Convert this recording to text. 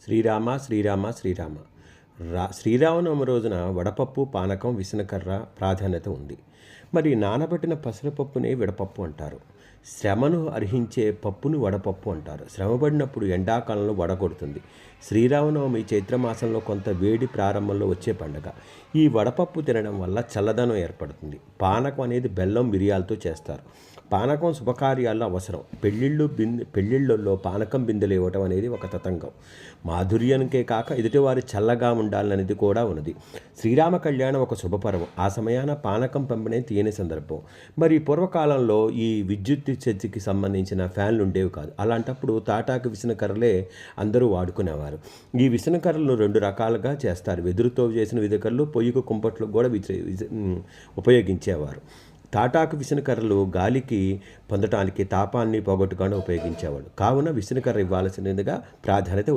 శ్రీరామ శ్రీరామ శ్రీరామ శ్రీరామనవమి రోజున వడపప్పు పానకం విసనకర్ర ప్రాధాన్యత ఉంది. మరి నానబెట్టిన పెసరపప్పునే విడపప్పు అంటారు. శ్రమను అర్హించే పప్పును వడపప్పు అంటారు. శ్రమపడినప్పుడు ఎండాకాలంలో వడగొడుతుంది. శ్రీరామనవమి చైత్రమాసంలో కొంత వేడి ప్రారంభంలో వచ్చే పండగ. ఈ వడపప్పు తినడం వల్ల చల్లదనం ఏర్పడుతుంది. పానకం అనేది బెల్లం మిరియాలతో చేస్తారు. పానకం శుభకార్యాల్లో అవసరం. పెళ్ళిళ్ళల్లో పానకం బిందెలు ఇవ్వటం అనేది ఒక తతంగం. మాధుర్యానికే కాక ఎదుటివారి చల్లగా ఉండాలనేది కూడా ఉన్నది. శ్రీరామ కళ్యాణం ఒక శుభపర్వం. ఆ సమయాన పానకం పంపిణీ తీయని సందర్భం. మరి పూర్వకాలంలో ఈ విద్యుత్ శక్తికి సంబంధించిన ఫ్యాన్లు ఉండేవి కాదు. అలాంటప్పుడు తాటాకు విసనకర్రలే అందరూ వాడుకునేవారు. ఈ విసనకర్రలను 2 రకాలుగా చేస్తారు. వెదురుతో చేసిన విసనకర్రలు, పొయ్యికు కుంపట్లు కూడా ఉపయోగించేవారు. తాటాకు విసనకర్రలు గాలికి పొందటానికి తాపాన్ని పోగొట్టుకొని ఉపయోగించేవాడు. కావున విసనకర్ర ఇవ్వాల్సినదిగా ప్రాధాన్యత